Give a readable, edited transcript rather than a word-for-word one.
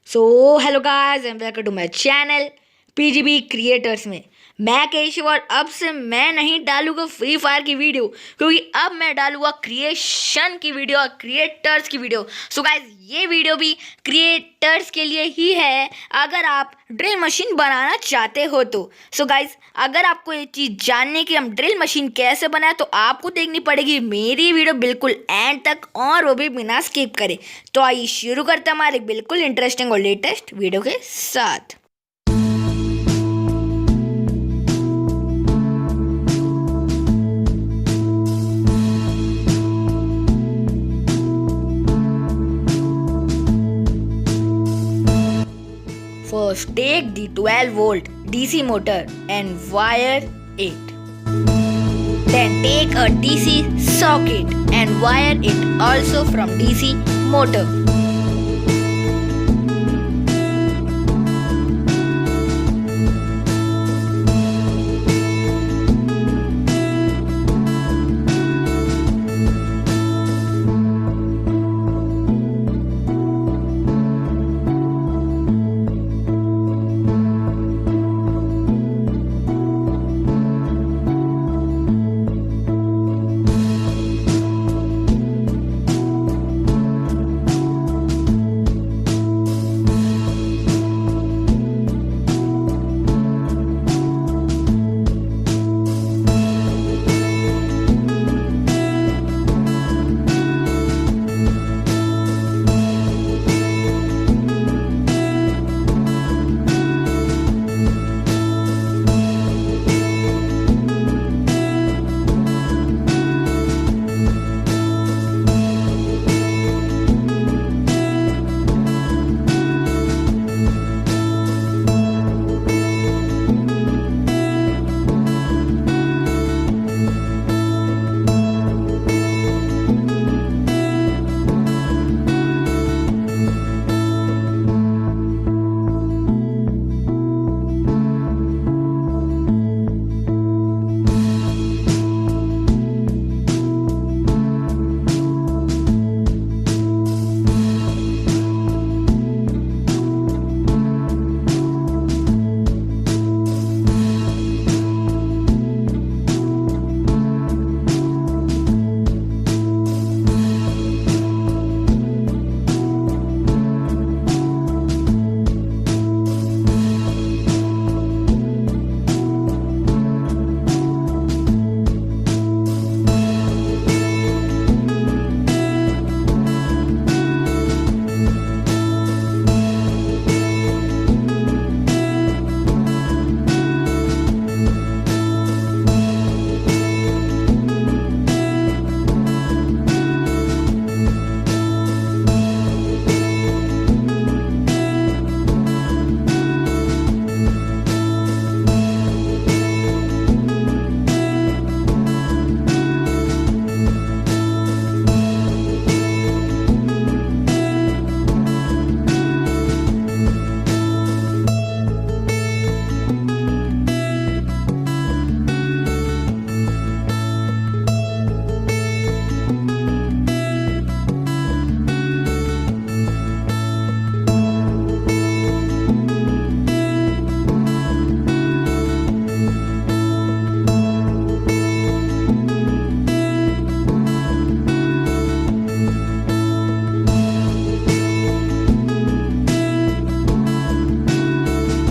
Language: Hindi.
So hello guys and welcome to my channel PGB creators में मैं केशव। और अब से मैं नहीं डालूंगा फ्री फायर की वीडियो, क्योंकि अब मैं डालूंगा क्रिएशन की वीडियो और क्रिएटर्स की वीडियो। सो गाइस ये वीडियो भी क्रिएटर्स के लिए ही है, अगर आप ड्रिल मशीन बनाना चाहते हो तो। सो गाइस अगर आपको ये चीज़ जानने की हम ड्रिल मशीन कैसे बनाए तो आपको देखनी पड़ेगी मेरी वीडियो बिल्कुल एंड तक, और वो भी बिना स्किप करे। तो आइए शुरू करते हैं हमारे बिल्कुल इंटरेस्टिंग और लेटेस्ट वीडियो के साथ। First, take the 12-volt DC motor and wire it. Then take a DC socket and wire it also from DC motor.